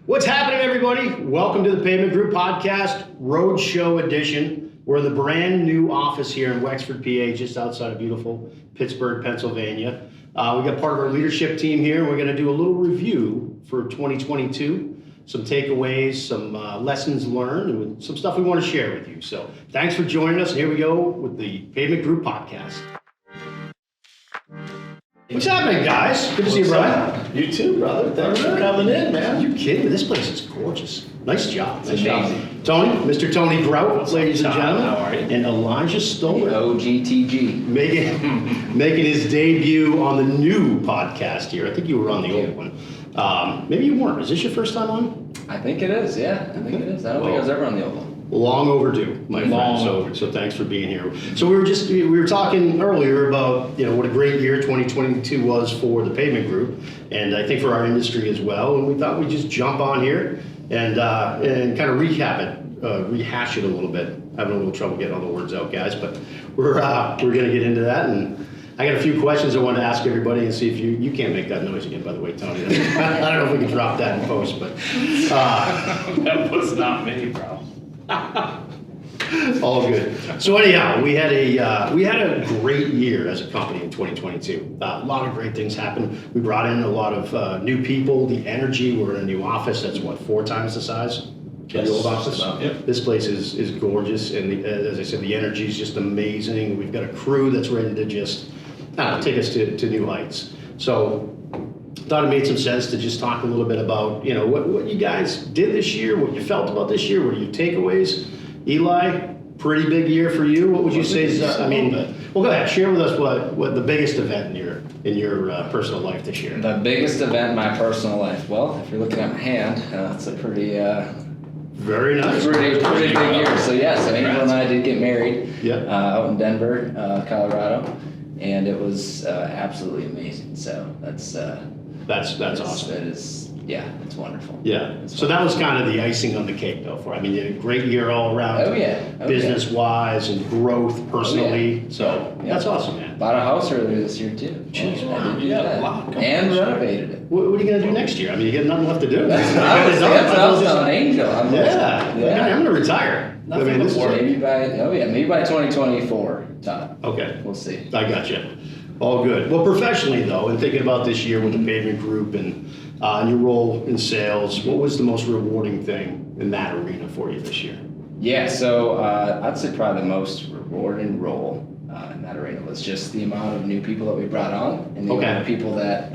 What's happening, everybody? Welcome to the Pavement Group Podcast, Roadshow Edition. We're in the brand new office here in Wexford, PA, just outside of beautiful Pittsburgh, Pennsylvania. We got part of our leadership team here, and we're going to do a little review for 2022, some takeaways, some lessons learned, and some stuff we want to share with you. So thanks for joining us, and here we go with the Pavement Group Podcast. What's happening, guys? Good to see you, Brian. You too, brother. Thanks for coming in, man. Are you kidding? This place is gorgeous. Nice job. It's amazing. Tony, Mr. Tony Grout, ladies and gentlemen. How are you? And Elijah Stoller. OGTG. Making his debut on the new podcast here. I think you were on the old one. Maybe you weren't. Is this your first time on? I think it is, yeah. I think it is. I don't think I was ever on the old one. Long overdue, my friend. So thanks for being here. So we were talking earlier about what a great year 2022 was for the Pavement Group, and I think for our industry as well. And we thought we'd just jump on here and kind of rehash it a little bit. Having a little trouble getting all the words out, guys, but we're gonna get into that. And I got a few questions I wanted to ask everybody and see if you can't make that noise again, by the way, Tony. I don't know if we can drop that in post, but That was not me, bro. all good. So anyhow, we had a great year as a company in 2022. A lot of great things happened. We brought in a lot of new people. The energy. We're in a new office that's 4 times the size of the old office. Yep. This place is gorgeous, and as I said, the energy is just amazing. We've got a crew that's ready to just take us to new heights. So thought it made some sense to just talk a little bit about what you guys did this year, what you felt about this year, what are your takeaways. Eli, pretty big year for you. What would you say is? Well, go ahead. Share with us what the biggest event in your personal life this year. The biggest event in my personal life. Well, if you're looking at my hand, it's a pretty Very nice. pretty big year. So Angel and I did get married. Yeah. Out in Denver, Colorado, and it was absolutely amazing. So that's awesome. It is. Yeah, it's wonderful. Yeah. It's So that was kind of the icing on the cake, though. You had a great year all around. Oh yeah. Business-wise and growth personally. So that's awesome, man. Bought a house earlier this year too. Jeez, I did do yeah, that. a lot. And renovated it. What are you gonna do next year? You got nothing left to do. That's what I was telling Angel. I'm gonna retire. Nothing this is maybe by 2024, Todd. okay. We'll see. I got you. All good. Well, professionally though, and thinking about this year with the Pavement Group and your role in sales, what was the most rewarding thing in that arena for you this year? Yeah, so I'd say probably the most rewarding role in that arena was just the amount of new people that we brought on and the amount of people that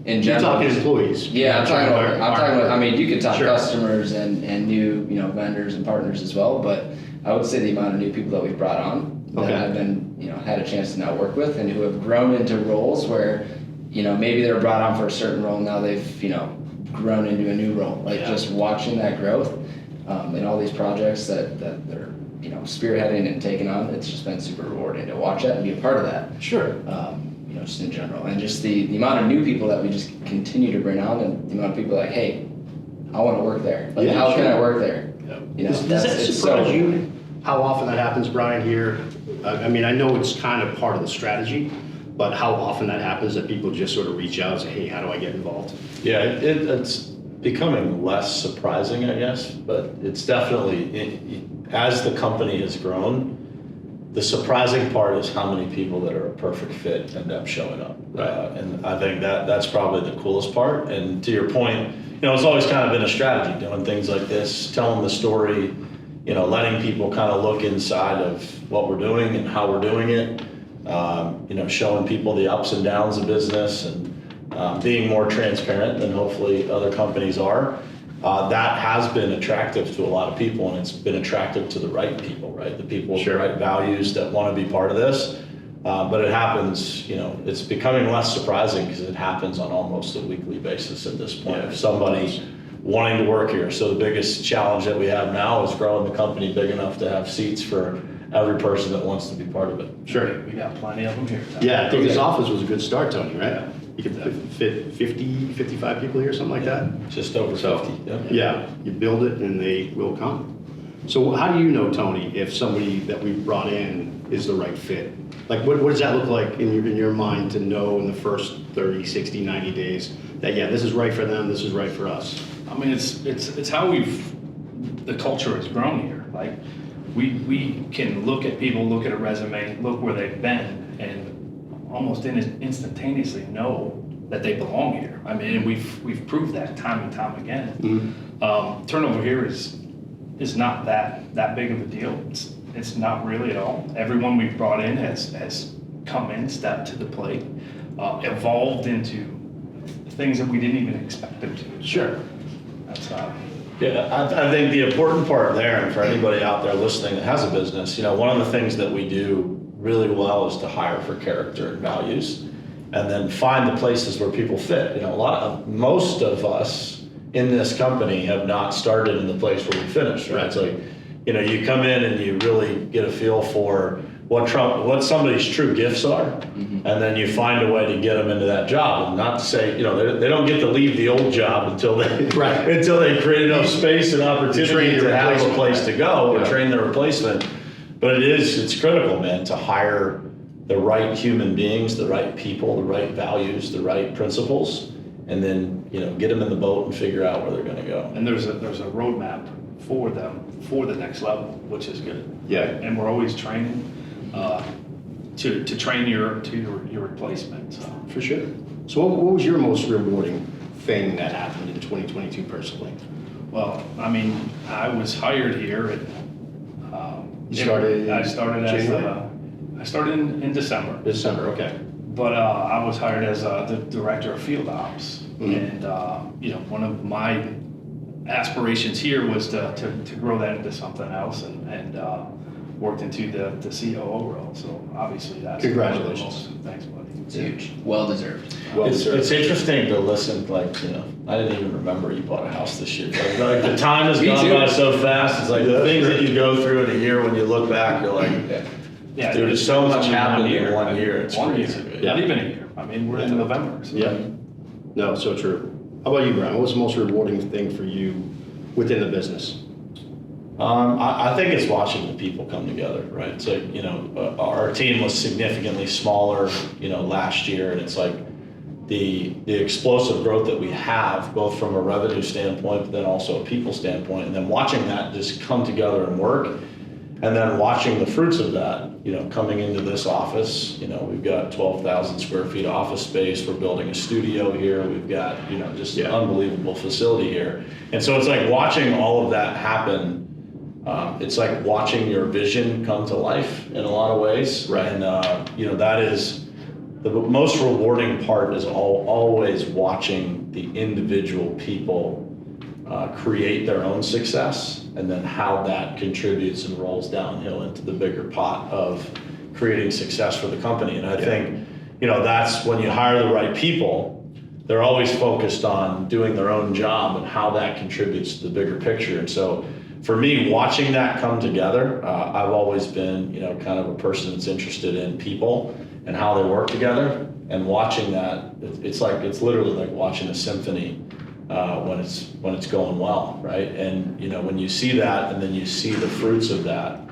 in general. You're talking employees. Yeah, I'm talking about. I mean, you could talk Sure. customers and new vendors and partners as well, but I would say the amount of new people that we've brought on that I've been had a chance to now work with and who have grown into roles where maybe they're brought on for a certain role, now they've grown into a new role. Just watching that growth in all these projects that they're spearheading and taking on, it's just been super rewarding to watch that and be a part of that. Sure. Just in general, and just the amount of new people that we just continue to bring on, and the amount of people like, hey, I want to work there. How can I work there? Yeah. Does that surprise you? How often that happens, Brian? Here, I know it's kind of part of the strategy, but how often that happens that people just sort of reach out and say, hey, how do I get involved? Yeah, it's becoming less surprising, I guess, but it's definitely, as the company has grown, the surprising part is how many people that are a perfect fit end up showing up. Right. And I think that's probably the coolest part. And to your point, it's always kind of been a strategy, doing things like this, telling the story, letting people kind of look inside of what we're doing and how we're doing it, showing people the ups and downs of business and being more transparent than hopefully other companies are. That has been attractive to a lot of people, and it's been attractive to the right people, right? The people with the right values that want to be part of this. But it happens, it's becoming less surprising because it happens on almost a weekly basis at this point. If somebody wanting to work here. So the biggest challenge that we have now is growing the company big enough to have seats for every person that wants to be part of it. Sure. We got plenty of them here. Yeah, I think this office was a good start, Tony, right? Yeah. You could fit 50, 55 people here, something like that? Just over 50. Yeah, you build it and they will come. So how do you know, Tony, if somebody that we brought in is the right fit? Like, what does that look like in your mind to know in the first 30, 60, 90 days that, yeah, this is right for them, this is right for us. I mean, it's how the culture has grown here. Like, we can look at people, look at a resume, look where they've been, and almost instantaneously know that they belong here. I mean, and we've proved that time and time again. Mm-hmm. Turnover here is not that big of a deal. It's not really at all. Everyone we've brought in has come in, stepped to the plate, evolved into things that we didn't even expect them to. Sure. That's Yeah, I think the important part there, and for anybody out there listening that has a business, one of the things that we do really well is to hire for character and values, and then find the places where people fit. Most of us in this company have not started in the place where we finished, right? It's like, you come in and you really get a feel for what somebody's true gifts are, and then you find a way to get them into that job. And not to say, they don't get to leave the old job until they until they create enough space and opportunity to have a place to go or train their replacement. But it's critical, man, to hire the right human beings, the right people, the right values, the right principles, and then get them in the boat and figure out where they're going to go. and there's a roadmap for them for the next level, which is good. Yeah. And we're always training to train your replacement. So. For sure. So what was your most rewarding thing that happened in 2022 personally? Well, I mean, I was hired here at. I started in December. December, okay. But I was hired as the director of field ops, and one of my aspirations here was to grow that into something else, and worked into the COO role. So obviously that's congratulations. Thanks, buddy. It's huge. Well deserved. It's interesting to listen, I didn't even remember you bought a house this year. Like the time has gone by so fast. It's like the things that you go through in a year, when you look back, you're like, Yeah, dude, there's so much happened in 1 year. It's 1 year. crazy. Not even a year. I mean, we're in November. So. Yeah. No, so true. How about you, Brian? What was the most rewarding thing for you within the business? I think it's watching the people come together, right? So, our team was significantly smaller, last year, and it's like the explosive growth that we have, both from a revenue standpoint, but then also a people standpoint, and then watching that just come together and work, and then watching the fruits of that, coming into this office. We've got 12,000 square feet of office space. We're building a studio here. We've got, just an unbelievable facility here. And so it's like watching all of that happen. It's like watching your vision come to life in a lot of ways. Right. And, that is the most rewarding part, is always watching the individual people create their own success, and then how that contributes and rolls downhill into the bigger pot of creating success for the company. And I think, that's when you hire the right people, they're always focused on doing their own job and how that contributes to the bigger picture. And so for me, watching that come together, I've always been, kind of a person that's interested in people and how they work together, and watching that, it's literally like watching a symphony when it's going well, right? And when you see that, and then you see the fruits of that,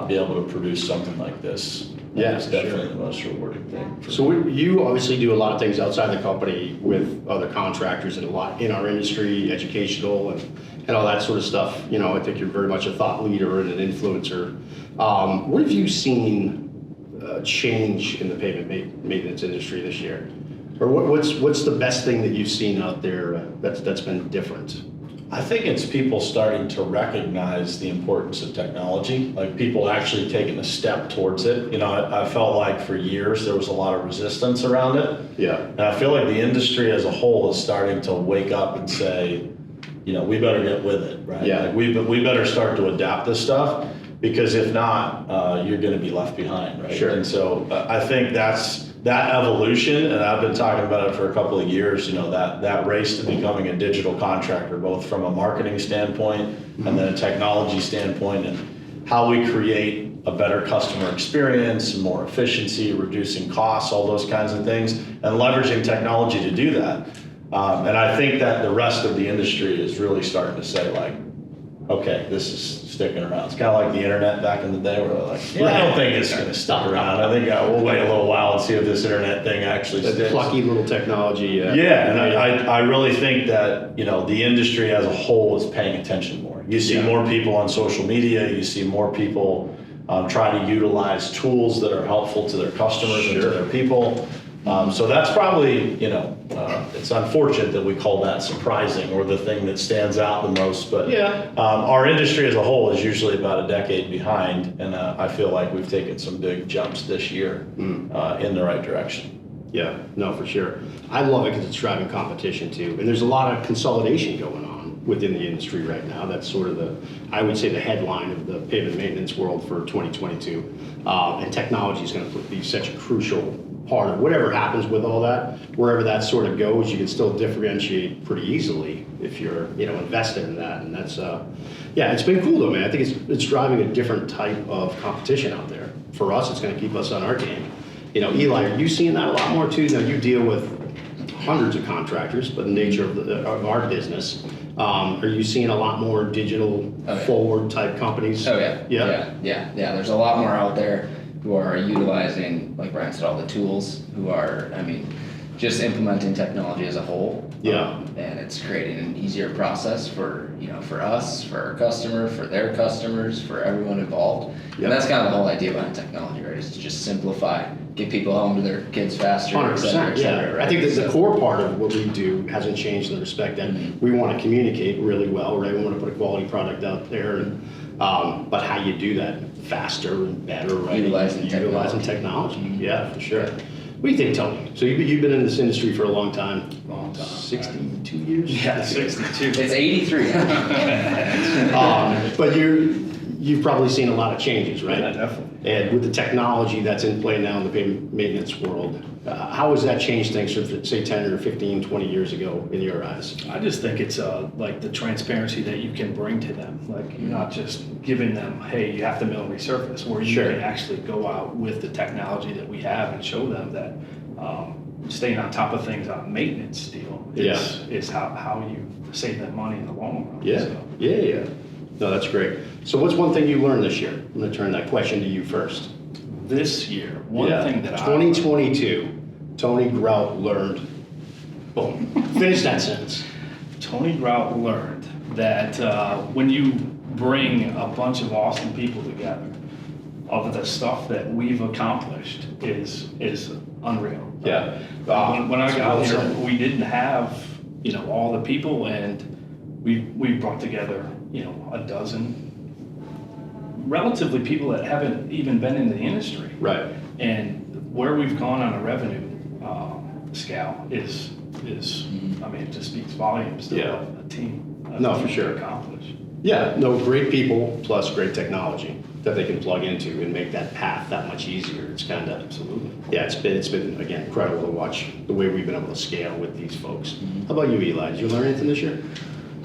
be able to produce something like this, it's definitely the most rewarding thing. So you obviously do a lot of things outside the company with other contractors, and a lot in our industry, educational and all that sort of stuff. I think you're very much a thought leader and an influencer. What have you seen change in the pavement maintenance industry this year? Or what's the best thing that you've seen out there that's been different? I think it's people starting to recognize the importance of technology, like people actually taking a step towards it. I felt like for years there was a lot of resistance around it. Yeah. And I feel like the industry as a whole is starting to wake up and say, we better get with it, right? Yeah. Like we better start to adapt this stuff, because if not, you're going to be left behind, right? Sure. And so I think that evolution, and I've been talking about it for a couple of years, that race to becoming a digital contractor, both from a marketing standpoint and then a technology standpoint, and how we create a better customer experience, more efficiency, reducing costs, all those kinds of things, and leveraging technology to do that. And I think that the rest of the industry is really starting to say, like, okay, this is sticking around. It's kind of like the internet back in the day where they're like, yeah, I don't think it's going to stick around. I think we'll wait a little while and see if this internet thing actually That sticks. plucky little technology. Yeah, and I really think that, the industry as a whole is paying attention more. You see more people on social media, you see more people trying to utilize tools that are helpful to their customers and to their people. So that's probably, it's unfortunate that we call that surprising or the thing that stands out the most. But our industry as a whole is usually about a decade behind, and I feel like we've taken some big jumps this year in the right direction. Yeah, no, for sure. I love it because it's driving competition too. And there's a lot of consolidation going on within the industry right now. That's sort of I would say the headline of the pavement maintenance world for 2022. And technology is going to be such a crucial part of whatever happens with all that. Wherever that sort of goes, you can still differentiate pretty easily if you're, invested in that. And that's, it's been cool though, man. I think it's driving a different type of competition out there. For us, it's going to keep us on our game. Eli, are you seeing that a lot more too? Now you deal with hundreds of contractors, but the nature of our business, are you seeing a lot more digital forward type companies? Oh yeah. There's a lot more out there who are utilizing, like Brian said, all the tools, who are, just implementing technology as a whole. And it's creating an easier process for us, for our customer, for their customers, for everyone involved. And that's kind of the whole idea behind technology, right? Is to just simplify, get people home to their kids faster, 100%, et cetera, right? I think that the core part of what we do hasn't changed in the respect that we want to communicate really well, right? We want to put a quality product out there, and but how you do that faster and better, right? Utilizing technology. Yeah, for sure. What do you think, Tony? So you've been in this industry for a long time. 62 years? Yeah, 62. It's 83. But you've probably seen a lot of changes, right? Yeah, definitely. And with the technology that's in play now in the pavement maintenance world, how has that changed things from, say, 10 or 15, 20 years ago in your eyes? I just think it's like the transparency that you can bring to them. Like you're not just giving them, hey, you have to mill and resurface, where you can actually go out with the technology that we have and show them that staying on top of things on maintenance deal is how you save them money in the long run. Yeah, So. yeah. No, that's great. So what's one thing you learned this year? I'm going to turn that question to you first. This year, one thing that 2022, Tony Grout learned. Boom. Finish that sentence. Tony Grout learned that when you bring a bunch of awesome people together, of the stuff that we've accomplished is unreal. Yeah. When I got here, we didn't have all the people, and we brought together a dozen relatively people that haven't even been in the industry. Right. And where we've gone on a revenue scale is it just speaks volumes to a team. For sure. Accomplish. Yeah, no, great people plus great technology that they can plug into and make that path that much easier. It's kind of absolutely. Yeah, it's been again incredible to watch the way we've been able to scale with these folks. How about you, Eli? Did you learn anything this year?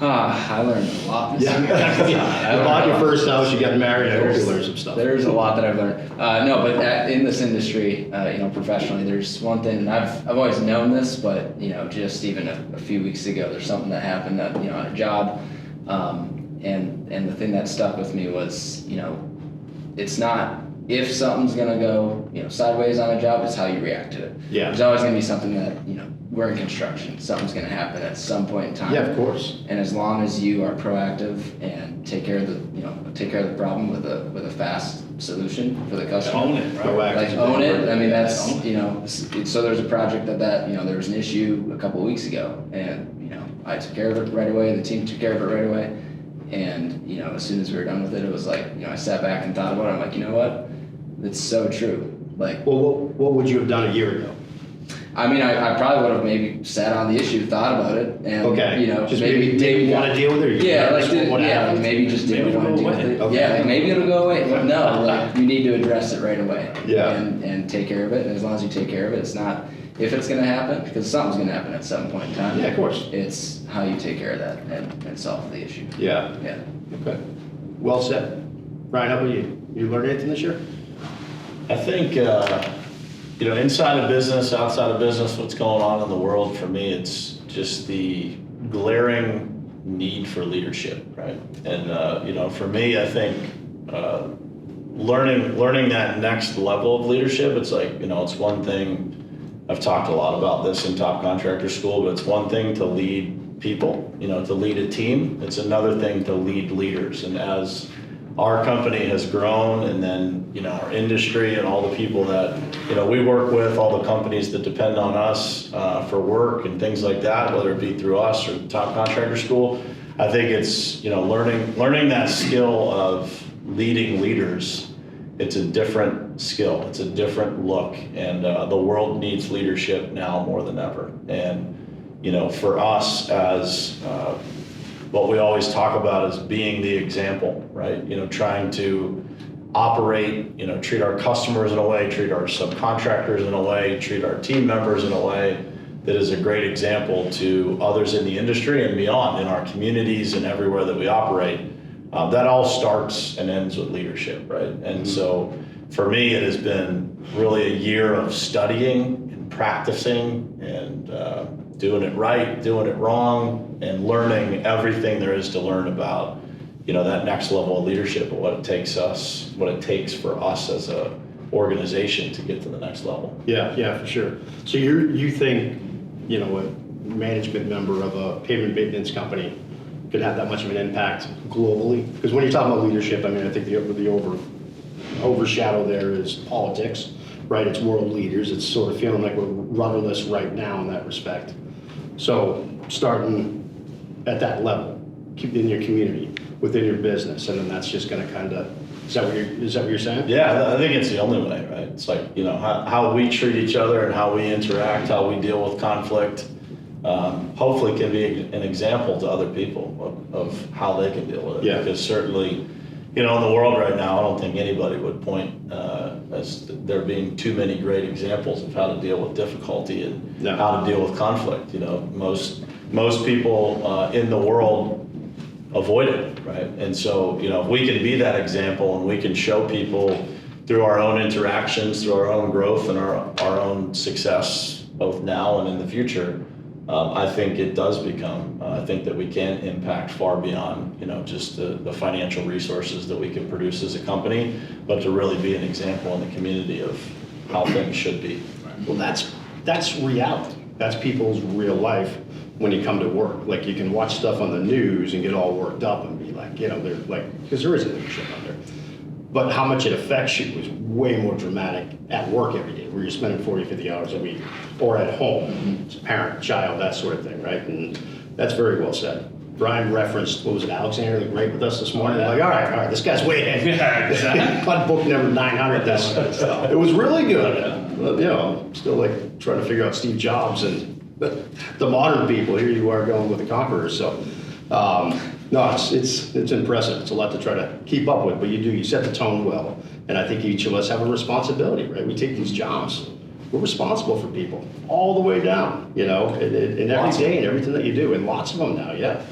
I learned a lot this year. You bought your first house, you got married, I hope you learned some stuff. There's a lot that I've learned. In this industry, professionally, there's one thing, and I've always known this, but just even a few weeks ago, there's something that happened that on a job, and the thing that stuck with me was it's not if something's gonna go sideways on a job, it's how you react to it. Yeah. There's always gonna be something that we're in construction. Something's gonna happen at some point in time. Yeah, of course. And as long as you are proactive and take care of the problem with a fast solution for the customer. Own it, right? Proactive. Like own it. I mean that's so there's a project that there was an issue a couple of weeks ago, and I took care of it right away. The team took care of it right away. And as soon as we were done with it, it was like I sat back and thought about it. I'm like, you know what? It's so true. Like, well, what would you have done a year ago? I mean, I probably would have maybe sat on the issue, thought about it, and just maybe didn't want to deal with it. Maybe just didn't want to deal with it. Okay. Yeah, like maybe it'll go away. But no, you need to address it right away. Yeah. And take care of it. And as long as you take care of it, it's not if it's going to happen, because something's going to happen at some point in time. Yeah, of course. It's how you take care of that and solve the issue. Yeah. Yeah. Okay. Well said. Ryan, how about you? You learned anything this year? I think, inside of business, outside of business, what's going on in the world, for me, it's just the glaring need for leadership, right? And for me, I think learning that next level of leadership, it's like, it's one thing. I've talked a lot about this in Top Contractor School, but it's one thing to lead people, to lead a team. It's another thing to lead leaders. And as our company has grown, and then, our industry and all the people that, we work with, all the companies that depend on us for work and things like that, whether it be through us or Top Contractor School, I think it's, learning that skill of leading leaders. It's a different skill. It's a different look, and the world needs leadership now more than ever. And for us, as what we always talk about is being the example, right? Trying to operate, treat our customers in a way, treat our subcontractors in a way, treat our team members in a way that is a great example to others in the industry and beyond, in our communities and everywhere that we operate. That all starts and ends with leadership, right? And so for me, it has been really a year of studying and practicing and doing it right, doing it wrong, and learning everything there is to learn about, that next level of leadership and what it takes for us as a organization to get to the next level. Yeah, for sure. So you think, a management member of a pavement maintenance company could have that much of an impact globally? Because when you're talking about leadership, I think the overshadow there is politics, right? It's world leaders. It's sort of feeling like we're rudderless right now in that respect. So starting at that level, in your community, within your business, and then that's just going to kind of, is that what you're saying? Yeah, I think it's the only way, right? It's like, how we treat each other and how we interact, how we deal with conflict, hopefully can be an example to other people of how they can deal with it. Yeah. Because certainly, in the world right now, I don't think anybody would point as there being too many great examples of how to deal with difficulty and how to deal with conflict. Most people in the world avoid it, right? And so, if we can be that example and we can show people through our own interactions, through our own growth and our own success, both now and in the future, I think it does become, I think that we can impact far beyond, just the financial resources that we can produce as a company, but to really be an example in the community of how things should be. Well, that's reality. That's people's real life when you come to work. Like, you can watch stuff on the news and get all worked up and be like, they're like, because there is a leadership out there. But how much it affects you is way more dramatic at work every day, where you're spending 40, 50 hours a week, or at home, it's parent, child, that sort of thing, right? And that's very well said. Brian referenced, what was it, Alexander the Great with us this morning? Like, all right, this guy's way ahead. Yeah, exactly. Book number 900. It was really good. But, still like trying to figure out Steve Jobs and the modern people. Here you are going with the conquerors. So, no, it's impressive. It's a lot to try to keep up with, but you set the tone well. And I think each of us have a responsibility, right? We take these jobs. We're responsible for people all the way down, in every day and everything that you do, and lots of them now, yeah,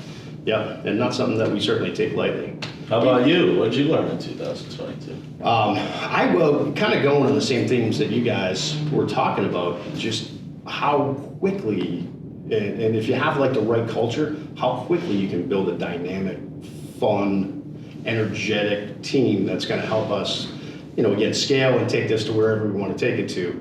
and not something that we certainly take lightly. How about you? What did you learn in 2022? I will kind of going on the same themes that you guys were talking about, just how quickly, and if you have like the right culture, how quickly you can build a dynamic, fun, energetic team that's going to help us, again, scale and take this to wherever we want to take it to.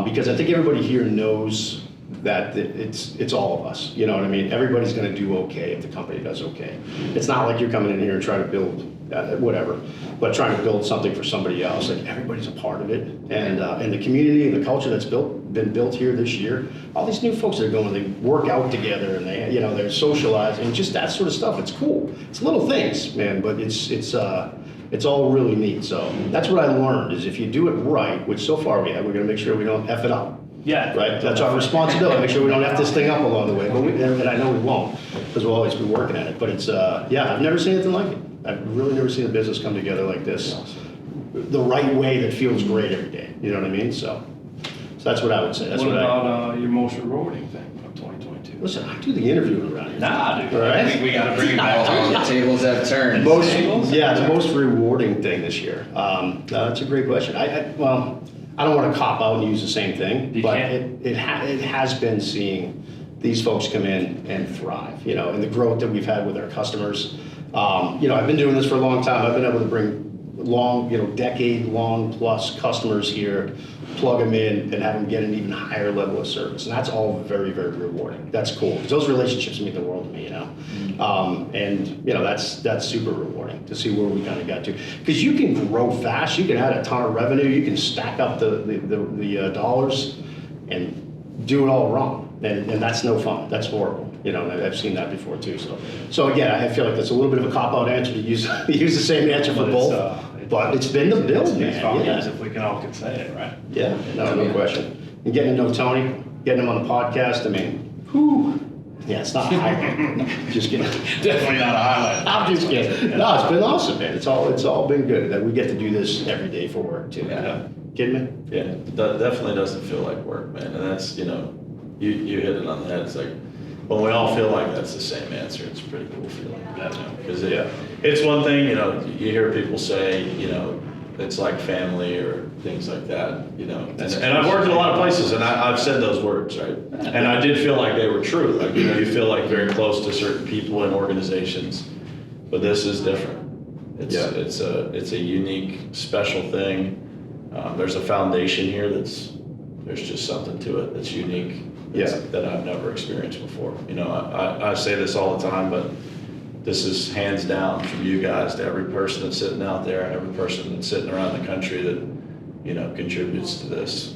Because I think everybody here knows that it's all of us. You know what I mean? Everybody's going to do okay if the company does okay. It's not like you're coming in here and trying to build whatever, but trying to build something for somebody else. Like, everybody's a part of it, and the community and the culture that's been built here this year. All these new folks that are going, they work out together and they're socializing, and just that sort of stuff. It's cool. It's little things, man, but it's all really neat. So that's what I learned, is if you do it right, which so far we're going to make sure we don't F it up. Yeah. Right? That's our responsibility. Make sure we don't F this thing up along the way. But and I know we won't, because we'll always be working at it. But it's, I've never seen anything like it. I've really never seen a business come together like this the right way that feels great every day. You know what I mean? So that's what I would say. What about your most rewarding thing of 2022? Listen, I do the interviewing around here. Nah, dude. Right? I think we got to bring it back All to the tables have turned. The most rewarding thing this year. That's a great question. I don't want to cop out and use the same thing, but it has been seeing these folks come in and thrive, you know, and the growth that we've had with our customers. You know, I've been doing this for a long time. I've been able to bring long, you know, decade-long plus customers here, plug them in, and have them get an even higher level of service. And that's all very, very rewarding. That's cool, because those relationships mean the world to me, you know. And, you know, that's super rewarding to see where we kind of got to. Because you can grow fast, you can add a ton of revenue, you can stack up the dollars and do it all wrong. And that's no fun. That's horrible. You know, and I've seen that before too. So again, I feel like that's a little bit of a cop-out answer to use the same answer for both. But it's been the build, man. Yeah. If we can all could say it, right? Yeah, no question. And getting to know Tony, getting him on the podcast, I mean, whew. Yeah, it's not a highlight. Just kidding. Definitely not a highlight. I'm just kidding. No, it's been awesome, man. It's all been good. That we get to do this every day for work too. Yeah. Kidding me? Yeah, that definitely doesn't feel like work, man. And that's, you know, you hit it on the head. It's like, when we all feel like that's the same answer, it's a pretty cool feeling. Because it's one thing, you know, you hear people say, you know, it's like family or things like that, you know. And I've worked in a lot of places, and I've said those words, right? And I did feel like they were true. Like, you know, you feel like very close to certain people and organizations, but this is different. It's a unique, special thing. There's a foundation here there's just something to it that's unique. That I've never experienced before. You know, I say this all the time, but this is hands down from you guys to every person that's sitting out there and every person that's sitting around the country that, you know, contributes to this.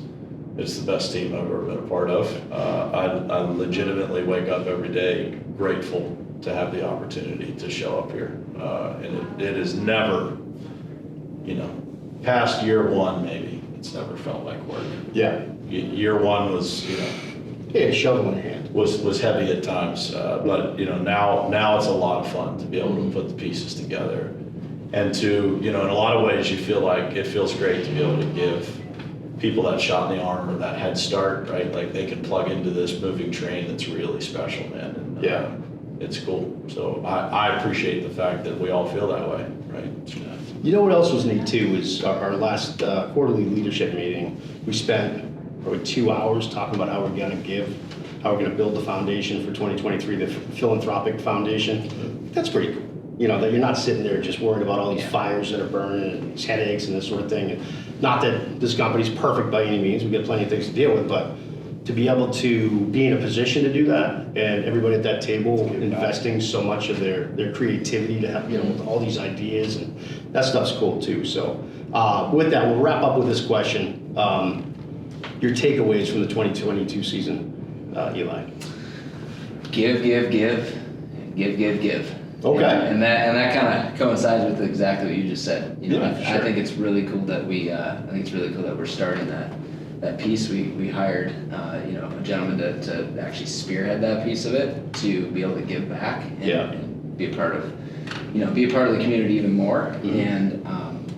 It's the best team I've ever been a part of. I legitimately wake up every day grateful to have the opportunity to show up here. And it is never, you know, past year one maybe, it's never felt like work. Yeah. Year one was, you know, Yeah, shovel in hand. was heavy at times, but you know, now it's a lot of fun to be able to put the pieces together, and to, you know, in a lot of ways you feel like it feels great to be able to give people that shot in the arm or that head start, right? Like they can plug into this moving train that's really special, man. And, it's cool. So I appreciate the fact that we all feel that way, right? You know what else was neat too is our last quarterly leadership meeting. We spent probably 2 hours talking about how we're going to give, how we're going to build the foundation for 2023, the philanthropic foundation. That's pretty cool. You know, that you're not sitting there just worried about all these fires that are burning and these headaches and this sort of thing. And not that this company's perfect by any means. We got plenty of things to deal with, but to be able to be in a position to do that, and everybody at that table investing so much of their creativity to have, you know, with all these ideas, and that stuff's cool too. So with that, we'll wrap up with this question. Your takeaways from the 2022 season, Eli. Give. Okay. Yeah, and that kind of coincides with exactly what you just said. You know, Yeah, I think it's really cool that we're starting that piece. We hired you know, a gentleman to actually spearhead that piece of it, to be able to give back and be a part of the community even more. Mm-hmm. And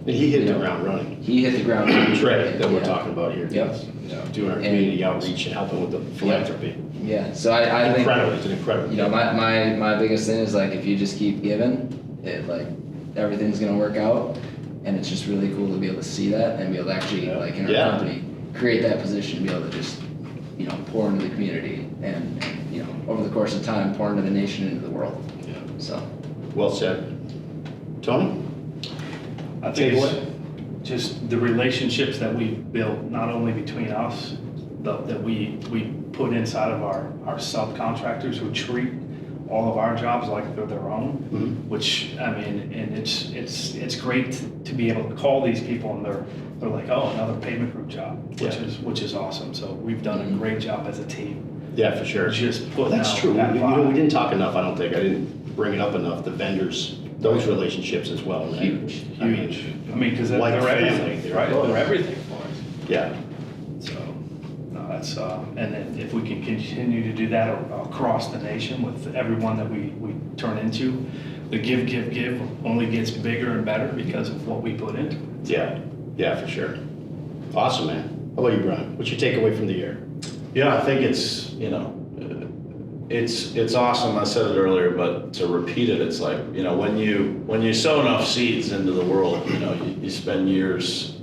he hit the ground running. He hit the ground running. Trey that we're talking about here. Yep. You know, doing our community outreach and helping with the philanthropy. Yeah. So I think incredible. It's an incredible. You know, my biggest thing is like, if you just keep giving, it like everything's gonna work out, and it's just really cool to be able to see that and be able to actually like in our company create that position to be able to just, you know, pour into the community and you know, over the course of time pour into the nation, into the world. Yeah. So. Well said. Tony? I think it's just the relationships that we've built, not only between us, that we put inside of our subcontractors who treat all of our jobs like they're their own, which, I mean, and it's great to be able to call these people and they're like, oh, another pavement group job, which is awesome. So we've done a great job as a team. Yeah, for sure. Just putting that's out true. that You know, we didn't talk enough, I don't think. I didn't bring it up enough. The vendors, those relationships as well. Right? Huge. I mean, because they're like everything, family. right? They're everything for us. Yeah. So, no, that's, and then if we can continue to do that across the nation with everyone that we turn into, the give only gets bigger and better because of what we put into it. Yeah, for sure. Awesome, man. How about you, Brian? What's your takeaway from the year? Yeah, I think it's, you know, it's awesome. I said it earlier, but to repeat it, it's like, you know, when you sow enough seeds into the world, you know, you spend years,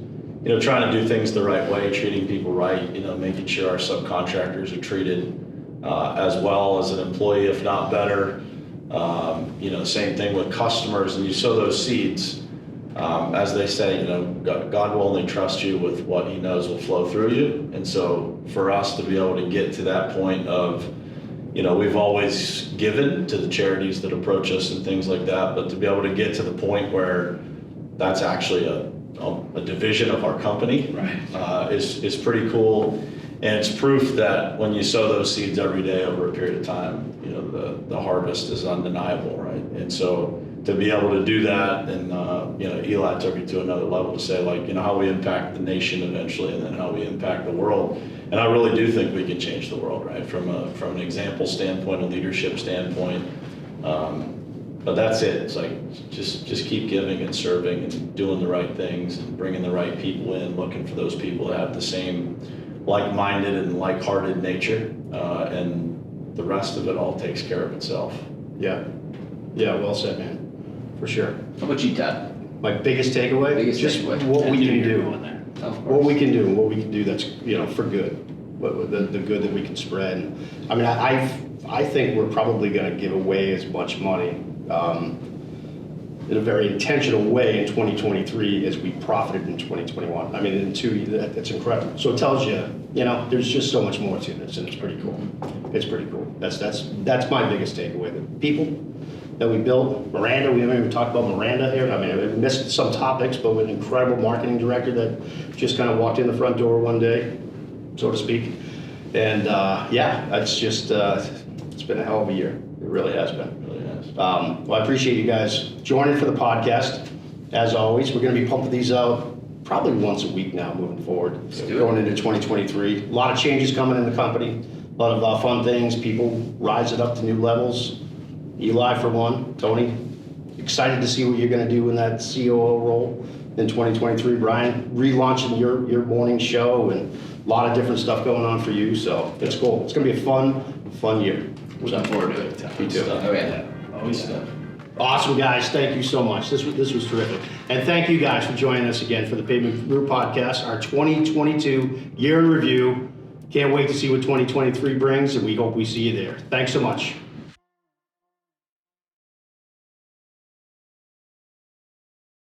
you know, trying to do things the right way, treating people right, you know, making sure our subcontractors are treated as well as an employee, if not better. Same thing with customers, and you sow those seeds. As they say, God will only trust you with what he knows will flow through you. And so for us to be able to get to that point of, we've always given to the charities that approach us and things like that, but to be able to get to the point where that's actually a division of our company, Right. is pretty cool. And it's proof that when you sow those seeds every day over a period of time, the harvest is undeniable, right? And so to be able to do that, and Eli took it to another level to say, like, how we impact the nation eventually, and then how we impact the world. And I really do think we can change the world, right? From an example standpoint, a leadership standpoint. But that's it. It's like just keep giving and serving and doing the right things and bringing the right people in, looking for those people that have the same like-minded and like-hearted nature, and the rest of it all takes care of itself. Yeah, well said, man, for sure. How about you, Todd? My biggest takeaway, just what we can do. Of course. What we can do, and what we can do that's, for good, the good that we can spread. I mean, I think we're probably going to give away as much money in a very intentional way in 2023 as we profited in 2021. I mean, that's incredible. So it tells you, there's just so much more to this, and it's pretty cool. It's pretty cool. That's my biggest takeaway. The people that we built, Miranda, we haven't even talked about Miranda here. I mean, we missed some topics, but with an incredible marketing director that just kind of walked in the front door one day, so to speak. And that's just, it's been a hell of a year. It really has been. It really has. Well, I appreciate you guys joining for the podcast. As always, we're going to be pumping these out probably once a week now moving forward, going into 2023. A lot of changes coming in the company, a lot of fun things, people rising up to new levels. Eli, for one, Tony, excited to see what you're going to do in that COO role in 2023. Brian, relaunching your morning show, and a lot of different stuff going on for you. So it's cool. It's going to be a fun year. Looking forward to it. Me too. Oh, yeah. Always stuff. Awesome, guys. Thank you so much. This was terrific. And thank you guys for joining us again for the Pavement Group Podcast, our 2022 year in review. Can't wait to see what 2023 brings, and we hope we see you there. Thanks so much.